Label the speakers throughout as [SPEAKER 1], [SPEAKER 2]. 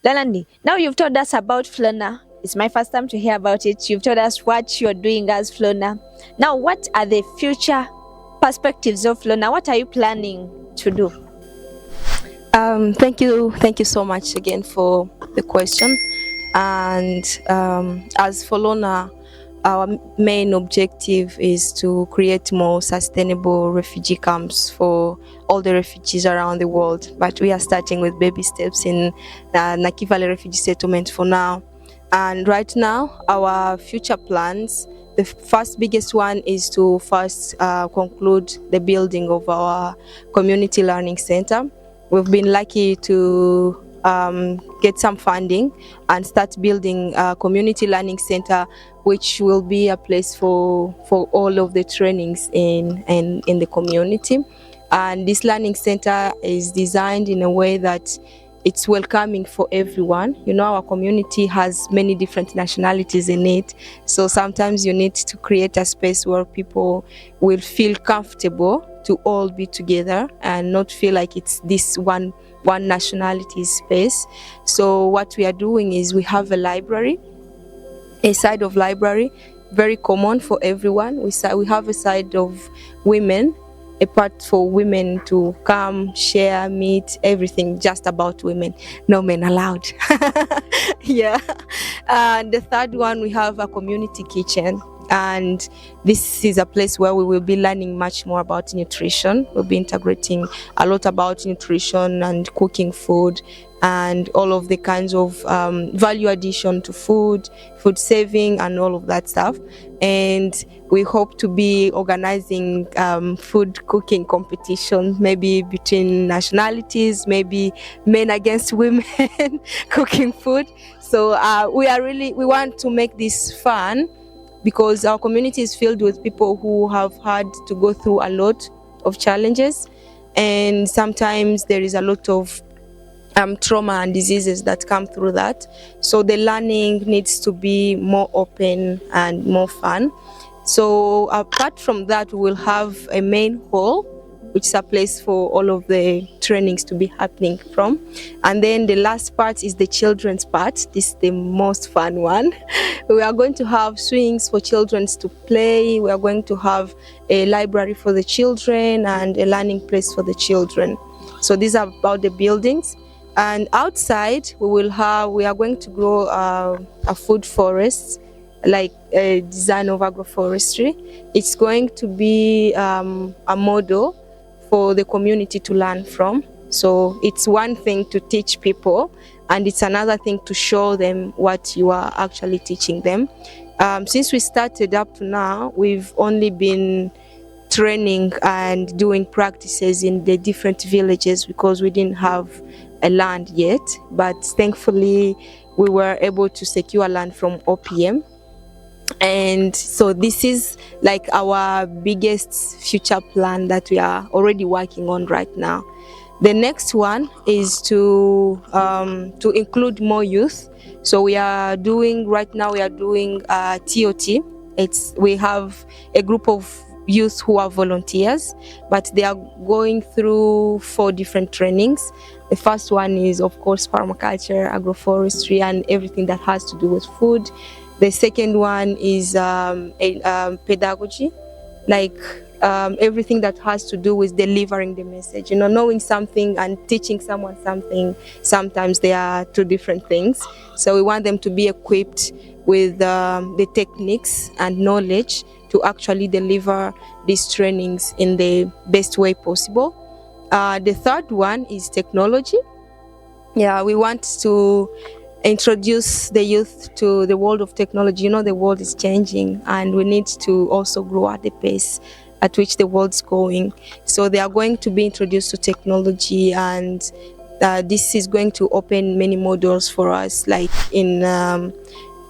[SPEAKER 1] Lalandi, now you've told us about Flona. It's my first time to hear about it. You've told us what you're doing as Flona. Now, what are the future perspectives of Flona? What are you planning to do?
[SPEAKER 2] Thank you so much again for the question. And as for Lona, our main objective is to create more sustainable refugee camps for all the refugees around the world. But we are starting with baby steps in Nakivale Refugee Settlement for now. And right now, our future plans, the first biggest one is to first conclude the building of our community learning center. We've been lucky to get some funding and start building a community learning center, which will be a place for all of the trainings in the community. And this learning center is designed in a way that it's welcoming for everyone. You know, our community has many different nationalities in it. So sometimes you need to create a space where people will feel comfortable to all be together and not feel like it's this one nationality space. So what we are doing is we have a library, a side of library, very common for everyone. We have a side of women, a part for women to come, share, meet, everything just about women. No men allowed. Yeah. And the third one, we have a community kitchen. And this is a place where we will be learning much more about nutrition. We'll be integrating a lot about nutrition and cooking food and all of the kinds of value addition to food saving and all of that stuff. And we hope to be organizing food cooking competition, maybe between nationalities, maybe men against women cooking food. So we want to make this fun, because our community is filled with people who have had to go through a lot of challenges, and sometimes there is a lot of trauma and diseases that come through that. So the learning needs to be more open and more fun. So apart from that, we will have a main hall, which is a place for all of the trainings to be happening from. And then the last part is the children's part. This is the most fun one. We are going to have swings for children to play. We are going to have a library for the children and a learning place for the children. So these are about the buildings. And outside, we are going to grow a food forest, like a design of agroforestry. It's going to be a model for the community to learn from. So it's one thing to teach people, and it's another thing to show them what you are actually teaching them. Since we started up to now, we've only been training and doing practices in the different villages because we didn't have a land yet, but thankfully we were able to secure land from OPM. And so this is like our biggest future plan that we are already working on right now. The next one is to include more youth. So we are doing TOT. We have a group of youth who are volunteers, but they are going through 4 different trainings. The first one is, of course, permaculture, agroforestry, and everything that has to do with food. The second one is pedagogy, like everything that has to do with delivering the message. You know, knowing something and teaching someone something, sometimes they are 2 different things. So we want them to be equipped with the techniques and knowledge to actually deliver these trainings in the best way possible. The third one is technology. Yeah, we want to introduce the youth to the world of technology. You know, the world is changing, and we need to also grow at the pace at which the world's going. So they are going to be introduced to technology, and this is going to open many more doors for us, like in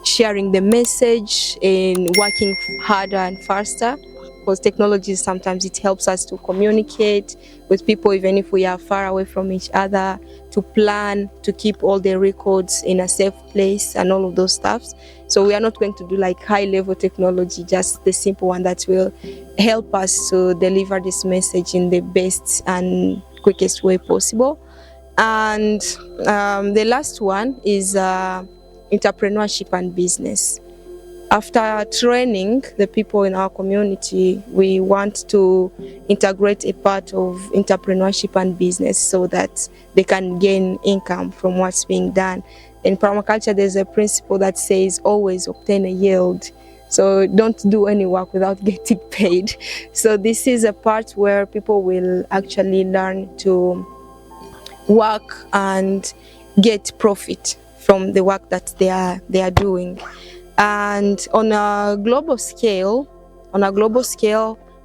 [SPEAKER 2] sharing the message, in working harder and faster, because technology sometimes it helps us to communicate with people even if we are far away from each other, to plan, to keep all the records in a safe place and all of those stuffs. So we are not going to do like high level technology, just the simple one that will help us to deliver this message in the best and quickest way possible. And the last one is entrepreneurship and business. After training the people in our community, we want to integrate a part of entrepreneurship and business so that they can gain income from what's being done. In permaculture, there's a principle that says always obtain a yield. So don't do any work without getting paid. So this is a part where people will actually learn to work and get profit from the work that they are doing. And on a global scale,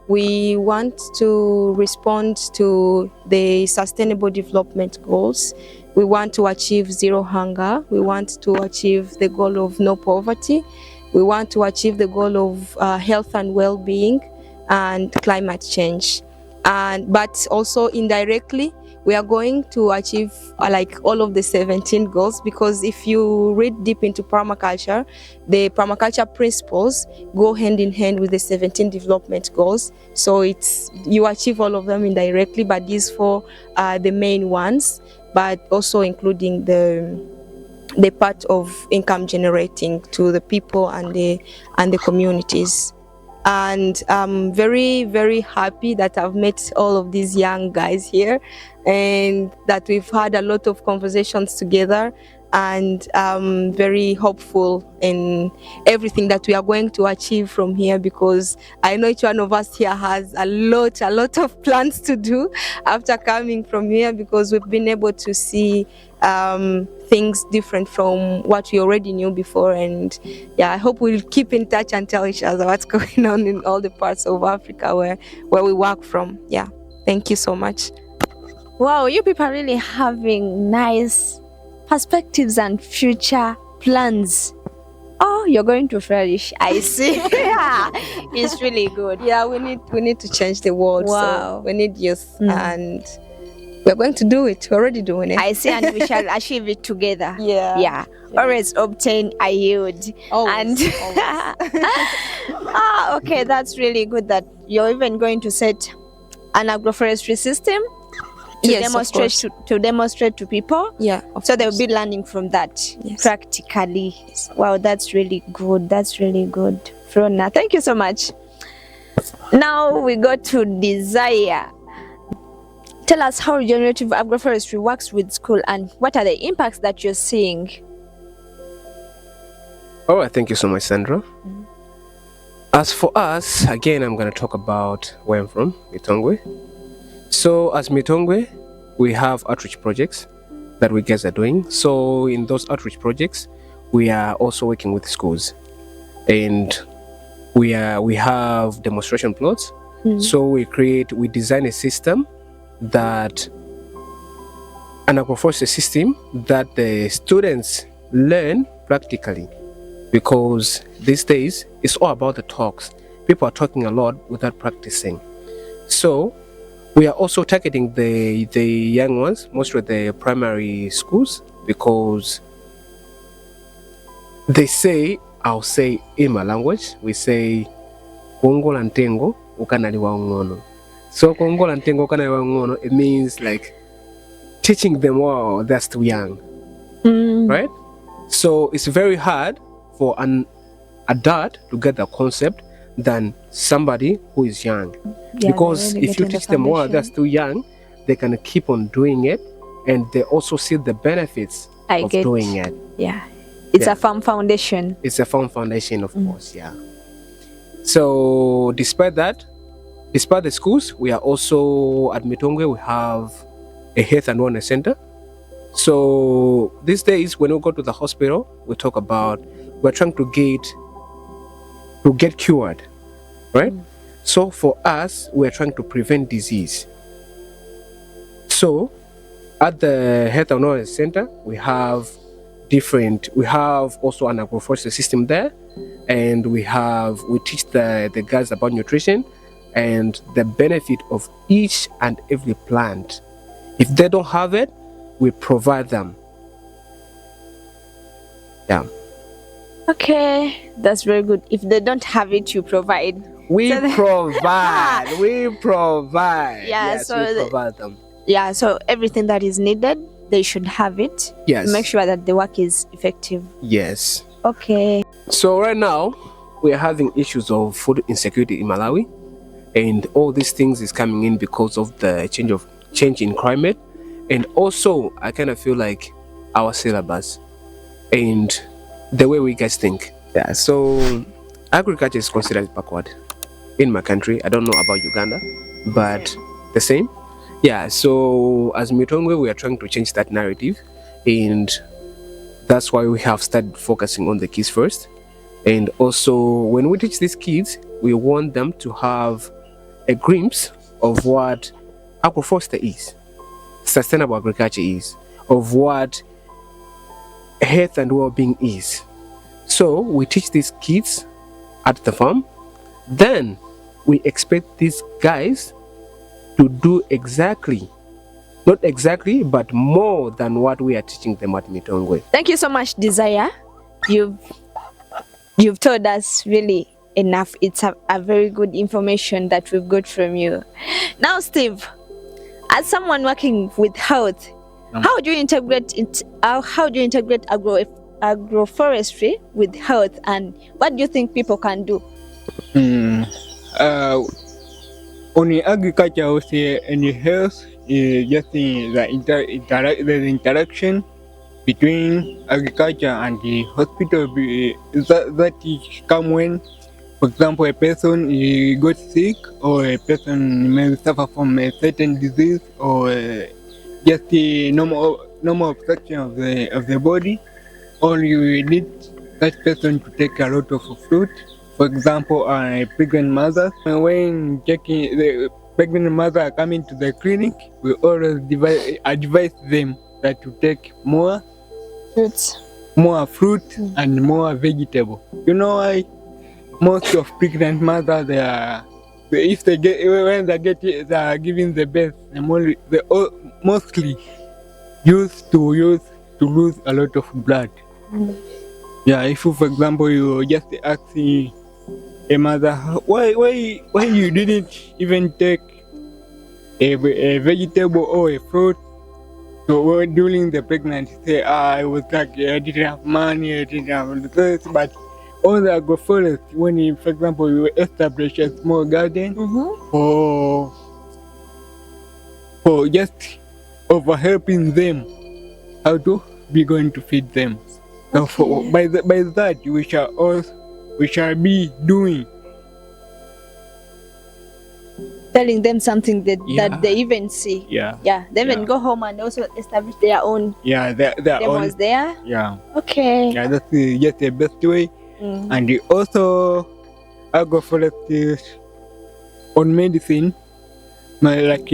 [SPEAKER 2] we want to respond to the Sustainable Development Goals. We want to achieve zero hunger. We want to achieve the goal of no poverty. We want to achieve the goal of health and well-being and climate change. But also indirectly, we are going to achieve like all of the 17 goals, because if you read deep into permaculture, the permaculture principles go hand in hand with the 17 development goals. So you achieve all of them indirectly, but these four are the main ones, but also including the part of income generating to the people and the communities. And I'm very, very happy that I've met all of these young guys here and that we've had a lot of conversations together, and I'm very hopeful in everything that we are going to achieve from here, because I know each one of us here has a lot of plans to do after coming from here, because we've been able to see things different from what we already knew before. And yeah, I hope we'll keep in touch and tell each other what's going on in all the parts of Africa where we work from. Yeah, thank you so much.
[SPEAKER 1] Wow, you people are really having nice perspectives and future plans. Oh, you're going to flourish. I see. Yeah, it's really good.
[SPEAKER 2] Yeah, we need to change the world.
[SPEAKER 1] Wow.
[SPEAKER 2] So we need youth, and we're going to do it. We're already doing it.
[SPEAKER 1] I see, and we shall achieve it together.
[SPEAKER 2] Yeah.
[SPEAKER 1] Always obtain a yield.
[SPEAKER 2] Always.
[SPEAKER 1] Okay, that's really good that you're even going to set an agroforestry system to demonstrate to people.
[SPEAKER 2] Yeah.
[SPEAKER 1] So they'll be learning from that practically. Yes. Wow, that's really good. That's really good. Flona, thank you so much. Now we go to Desire. Tell us how regenerative agroforestry works with school and what are the impacts that you're seeing?
[SPEAKER 3] All right, thank you so much, Sandra. As for us, again, I'm going to talk about where I'm from, Mitongwe. So as Mitongwe, we have outreach projects that we guys are doing. So in those outreach projects, we are also working with schools, and we have demonstration plots. So we design a system, that an agroforestry system that the students learn practically, because these days it's all about the talks. People are talking a lot without practicing. So we are also targeting the young ones, mostly the primary schools, because they say, I'll say in my language, we say Kongo Lantengo ukanaliwa ngono. So Kongo Lantengo ukanaliwa ngono, it means like teaching them while they're still young, right? So it's very hard for an adult to get the concept than somebody who is young, because really if you teach them while they're still young, they can keep on doing it, and they also see the benefits of doing it.
[SPEAKER 1] Yeah, it's a firm foundation.
[SPEAKER 3] It's a firm foundation, of course. Yeah. So despite the schools, we are also at Mitongwe, we have a health and wellness center. So these days, when we go to the hospital, we talk about we're trying to get cured, right? So for us, we're trying to prevent disease. So at the health and wellness center, we have also an agroforestry system there, and we teach the guys about nutrition and the benefit of each and every plant. If they don't have it, we provide them. Yeah.
[SPEAKER 1] Okay, that's very good. If they don't have it, you provide.
[SPEAKER 3] We provide. We provide.
[SPEAKER 1] Yeah,
[SPEAKER 3] yes,
[SPEAKER 1] so
[SPEAKER 3] we provide them.
[SPEAKER 1] Yeah, so everything that is needed, they should have it
[SPEAKER 3] Yes.
[SPEAKER 1] to make sure that the work is effective.
[SPEAKER 3] Yes.
[SPEAKER 1] Okay.
[SPEAKER 3] So right now we are having issues of food insecurity in Malawi, and all these things is coming in because of the change in climate, and also I kind of feel like our syllabus and the way we guys think. Yeah. So agriculture is considered backward in my country. I don't know about Uganda, but the same. Yeah. So as Mitongwe, we are trying to change that narrative, and that's why we have started focusing on the kids first. And also, when we teach these kids, we want them to have a glimpse of what agroforestry is, sustainable agriculture is, of what health and well-being is. So we teach these kids at the farm. Then we expect these guys to do not exactly, but more than what we are teaching them at Mitongwe.
[SPEAKER 1] Thank you so much, Desire. You've told us really enough. It's a very good information that we've got from you. Now, Steve, as someone working with health, how do you integrate agroforestry with health, and what do you think people can do?
[SPEAKER 4] On the agriculture, I would say, and the health is just the interaction between agriculture and the hospital. That is come when, for example, a person got sick, or a person may suffer from a certain disease, or just the normal obstruction of the body, or you need that person to take a lot of fruit. For example, a pregnant mother, when taking the pregnant mother coming to the clinic, we always advise them that to take more fruit and more vegetable. You know why? Most of pregnant mothers, they are giving the birth, they mostly used to lose a lot of blood. Yeah, if you, for example, you just ask a mother, why you didn't even take a vegetable or a fruit? So during the pregnancy, say, I was like, I didn't have money, I didn't have this, but all the agroforest, when you, for example, you establish a small garden for just over helping them, how to be going to feed them. So by that, we shall be doing.
[SPEAKER 1] Telling them something that they even see.
[SPEAKER 4] Yeah.
[SPEAKER 1] They even go home and also establish their own.
[SPEAKER 4] Yeah, their
[SPEAKER 1] demos
[SPEAKER 4] own.
[SPEAKER 1] there.
[SPEAKER 4] Yeah.
[SPEAKER 1] Okay.
[SPEAKER 4] Yeah, that's just the best way. And also agroforestry on medicine. Like,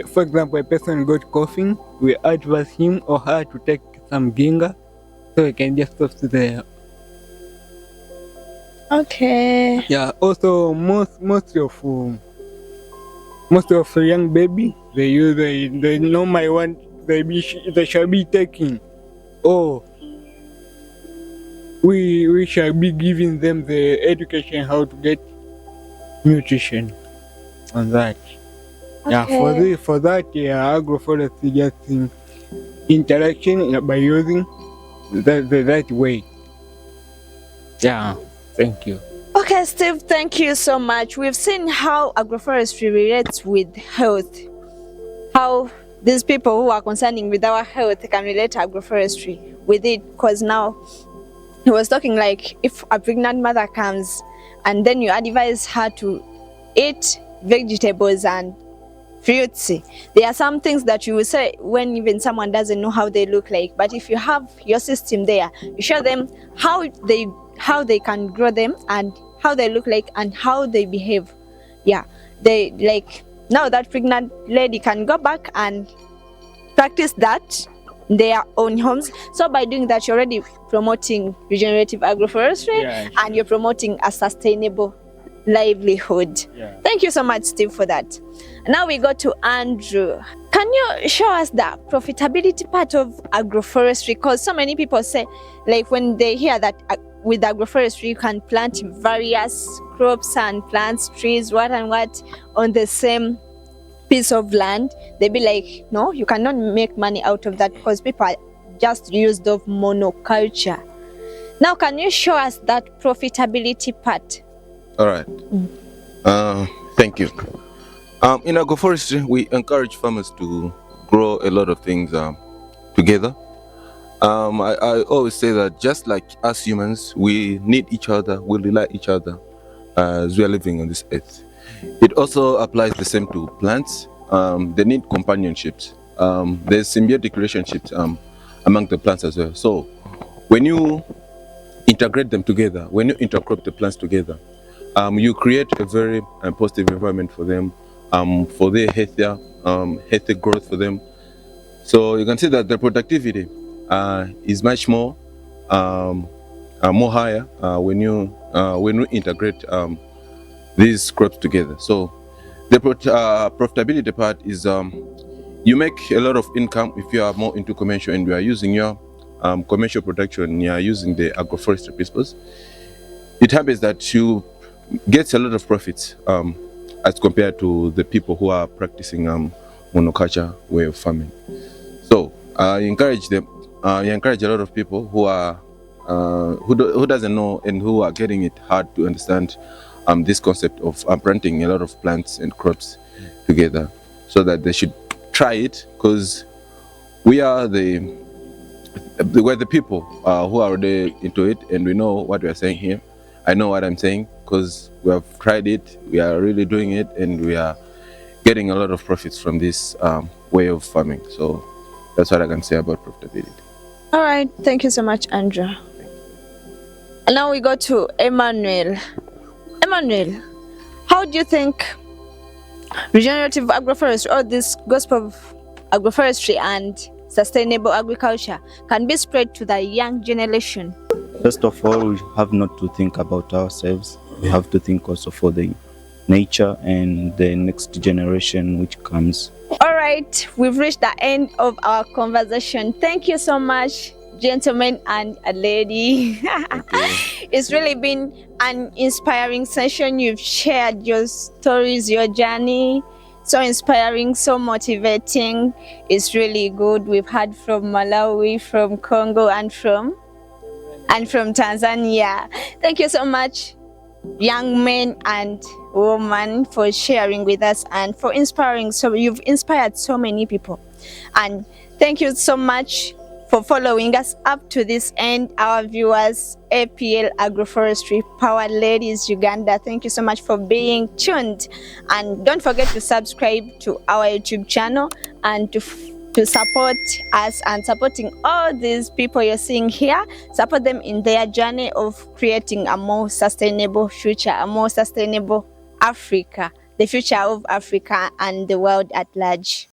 [SPEAKER 4] for example, a person got coughing, we advise him or her to take some ginger, so he can just stop the.
[SPEAKER 1] Okay.
[SPEAKER 4] Yeah. Also, most of young baby, they normally want they shall be taking. Oh, we shall be giving them the education how to get nutrition on that. Yeah, for that, agroforestry just interaction by using the right way. Yeah, thank you.
[SPEAKER 1] Okay, Steve, thank you so much. We've seen how agroforestry relates with health, how these people who are concerning with our health can relate to agroforestry with it, because now he was talking like if a pregnant mother comes and then you advise her to eat vegetables and fruits. There are some things that you will say when even someone doesn't know how they look like, but if you have your system there, you show them how they can grow them and how they look like and how they behave. Yeah, they like now that pregnant lady can go back and practice that in their own homes. So by doing that, you're already promoting regenerative agroforestry, and you're promoting a sustainable livelihood. Thank you so much, Steve, for that. Now we go to Andrew. Can you show us the profitability part of agroforestry? Because so many people say, like when they hear that with agroforestry you can plant various crops and plants, trees, what and what on the same piece of land, they'd be like, no, you cannot make money out of that because people are just used of monoculture. Now, can you show us that profitability part?
[SPEAKER 5] All right. Thank you. In agroforestry, we encourage farmers to grow a lot of things together. I always say that just like us humans, we need each other, we rely each other as we are living on this earth. It also applies the same to plants. They need companionships. There's symbiotic relationships among the plants as well. So when you integrate them together, when you intercrop the plants together, you create a very positive environment for them, for their healthy growth for them. So you can see that the productivity is much more higher when you integrate these crops together. So the profitability part is you make a lot of income if you are more into commercial and you are using your commercial production, you are using the agroforestry principles. It happens that you get a lot of profits as compared to the people who are practicing monoculture way of farming. So you encourage them. You encourage a lot of people who are who doesn't know and who are getting it hard to understand this concept of planting a lot of plants and crops together, so that they should try it, because we're the people who are already into it, and we know what we are saying here. I know what I'm saying because we have tried it, we are really doing it, and we are getting a lot of profits from this way of farming. So that's what I can say about profitability.
[SPEAKER 1] All right, thank you so much, Andrew. And now we go to Emmanuel. Emmanuel, how do you think regenerative agroforestry, or this gospel of agroforestry and sustainable agriculture, can be spread to the young generation?
[SPEAKER 6] First of all, we have not to think about ourselves. We have to think also for the nature and the next generation which comes.
[SPEAKER 1] All right, we've reached the end of our conversation. Thank you so much, gentlemen and a lady. It's really been an inspiring session. You've shared your stories, your journey. So inspiring, so motivating. It's really good. We've heard from Malawi, from Congo, and from Tanzania. Thank you so much, young men and women, for sharing with us and for inspiring. So you've inspired so many people. And thank you so much for following us up to this end, our viewers. APL Agroforestry Powered Ladies Uganda, thank you so much for being tuned, and don't forget to subscribe to our YouTube channel and to support us and supporting all these people you're seeing here. Support them in their journey of creating a more sustainable future, a more sustainable Africa, the future of Africa and the world at large.